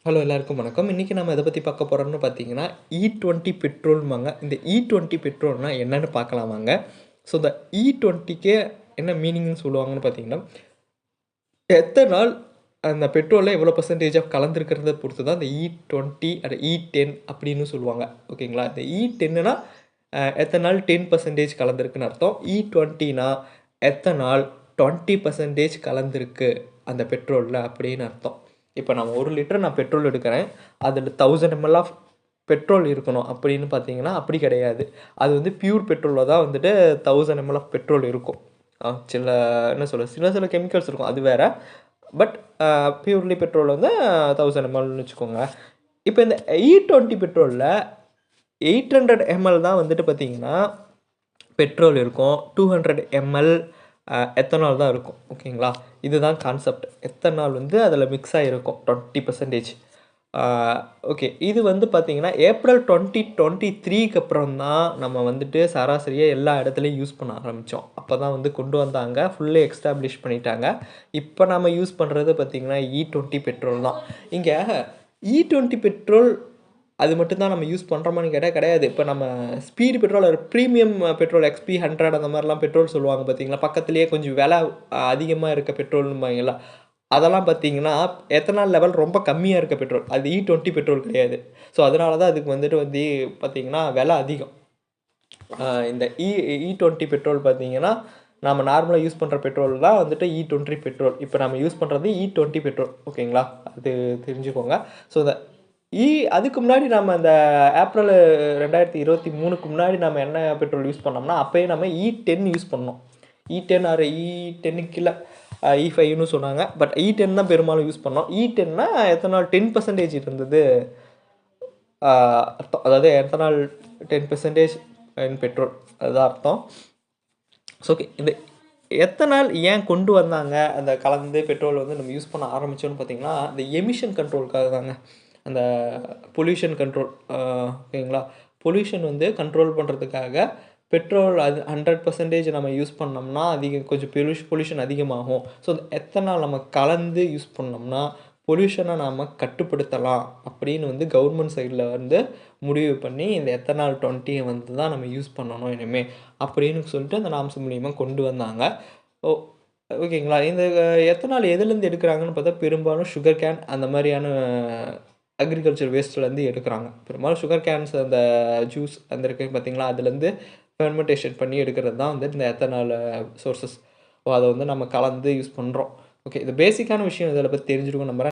Hello எல்லாருக்கும் வணக்கம். இன்றைக்கி நம்ம எதை பற்றி பார்க்க போகிறோம்னு பார்த்தீங்கன்னா E20 பெட்ரோல்மாங்க. இந்த E20 பெட்ரோல்னா என்னன்னு பார்க்கலாமாங்க. ஸோ இந்த E20க்கே என்ன மீனிங்னு சொல்லுவாங்கன்னு பார்த்தீங்கன்னா, எத்தனால் அந்த பெட்ரோலில் எவ்வளோ பர்சன்டேஜாக கலந்துருக்கிறத பொறுத்து தான் இந்த E20 அது E10 அப்படின்னு சொல்லுவாங்க. ஓகேங்களா. இந்த E10னா எத்தனால் 10% கலந்துருக்குன்னு அர்த்தம். E20னா எத்தனால் 20% கலந்துருக்கு அந்த பெட்ரோலில் அப்படின்னு அர்த்தம். இப்போ நான் 1 லிட்டர் பெட்ரோல் எடுக்கிறேன். அதில் 1000 ml ஆஃப் பெட்ரோல் இருக்கணும் அப்படின்னு பார்த்தீங்கன்னா அப்படி கிடையாது. அது வந்து பியூர் பெட்ரோலில் தான் வந்துட்டு 1000 ml ஆஃப் பெட்ரோல் இருக்கும். சில என்ன சொல்கிறது, சில கெமிக்கல்ஸ் இருக்கும், அது வேறு. பட் பியூர்லி பெட்ரோல் வந்து 1000 mlன்னு வச்சுக்கோங்க. இப்போ இந்த E20 பெட்ரோலில் 800 ml தான் வந்துட்டு பார்த்தீங்கன்னா பெட்ரோல் இருக்கும். 200 ml எத்தனால் தான் இருக்கும். ஓகேங்களா. இதுதான் கான்செப்ட். எத்தனால் வந்து அதில் மிக்ஸ் ஆகிருக்கும் 20%. ஓகே. இது வந்து பார்த்திங்கன்னா ஏப்ரல் 2023க்கு அப்புறம் தான் நம்ம வந்துட்டு சராசரியாக எல்லா இடத்துலையும் யூஸ் பண்ண ஆரம்பித்தோம். அப்போ தான் வந்து கொண்டு வந்தாங்க, ஃபுல்லி எக்ஸ்டாப்ளிஷ் பண்ணிட்டாங்க. இப்போ நம்ம யூஸ் பண்ணுறது பார்த்திங்கன்னா E20 பெட்ரோல் தான். இங்கே E20 பெட்ரோல் அது மட்டும்தான் நம்ம யூஸ் பண்ணுறோமான்னு கேட்டால் கிடையாது. இப்போ நம்ம speed petrol, premium petrol, XP100 அந்த மாதிரிலாம் பெட்ரோல் சொல்லுவாங்க பார்த்தீங்களா. பக்கத்துலேயே கொஞ்சம் விலை அதிகமாக இருக்க பெட்ரோல்னுபாங்களா. அதெல்லாம் பார்த்தீங்கன்னா எத்தனால் லெவல் ரொம்ப கம்மியாக இருக்க பெட்ரோல். அது E20 பெட்ரோல் கிடையாது. ஸோ அதனால தான் அதுக்கு வந்துட்டு வந்து பார்த்திங்கன்னா விலை அதிகம். இந்த E20 பெட்ரோல் பார்த்தீங்கன்னா நம்ம நார்மலாக யூஸ் பண்ணுற பெட்ரோல் தான் வந்துட்டு E20 பெட்ரோல். இப்போ நம்ம யூஸ் பண்ணுறது E20 பெட்ரோல். ஓகேங்களா. அது தெரிஞ்சுக்கோங்க. ஸோ அதுக்கு முன்னாடி நம்ம இந்த ஏப்ரல் 2023க்கு முன்னாடி நம்ம என்ன பெட்ரோல் யூஸ் பண்ணோம்னா அப்போயே நம்ம E10 யூஸ் பண்ணோம். E10 ஆர் E10க்கு இல்லை, E5ன்னு சொன்னாங்க. பட் E10 தான் பெரும்பாலும் யூஸ் பண்ணோம். E10னா எத்தனால் 10% இருந்தது அர்த்தம். அதாவது எத்தனால் 10% இன் பெட்ரோல், அதுதான் அர்த்தம். So okay. இந்த எத்தனால் ஏன் கொண்டு வந்தாங்க அந்த கலந்து பெட்ரோல் வந்து நம்ம யூஸ் பண்ண ஆரம்பித்தோன்னு பார்த்தீங்கன்னா, இந்த எமிஷன் கண்ட்ரோலுக்காக தாங்க. அந்த பொல்யூஷன் கண்ட்ரோல். ஓகேங்களா. பொல்யூஷன் வந்து கண்ட்ரோல் பண்ணுறதுக்காக பெட்ரோல் அது 100% நம்ம யூஸ் பண்ணோம்னா கொஞ்சம் பொல்யூஷன் அதிகமாகும். ஸோ எத்தனால் நம்ம கலந்து யூஸ் பண்ணோம்னா பொல்யூஷனை நாம் கட்டுப்படுத்தலாம் அப்படின்னு வந்து கவர்மெண்ட் சைடில் வந்து முடிவு பண்ணி இந்த எத்தனால் 20 வந்து தான் நம்ம யூஸ் பண்ணணும் இனிமேல் அப்படின்னு சொல்லிட்டு அந்த நாம்ஸ் மூலியமாக கொண்டு வந்தாங்க. ஓகேங்களா. இந்த எத்தனால் எதுலேருந்து எடுக்கிறாங்கன்னு பார்த்தா பெரும்பாலும் சுகர் கேன் அந்த மாதிரியான அக்ரிகல்ச்சர் வேஸ்ட்லேருந்து எடுக்கிறாங்க. பெரும்பாலும் சுகர் கேன்ஸ் அந்த ஜூஸ் அந்த இருக்குது பார்த்தீங்களா, அதுலேருந்து ஃபெர்மெண்டேஷன் பண்ணி எடுக்கிறது தான் வந்து இந்த எத்தனால் சோர்சஸ். அதை வந்து நம்ம கலந்து யூஸ் பண்ணுறோம். ஓகே. இது பேசிக்கான விஷயம். இதில் பற்றி தெரிஞ்சிருக்கும் நம்புறேன்.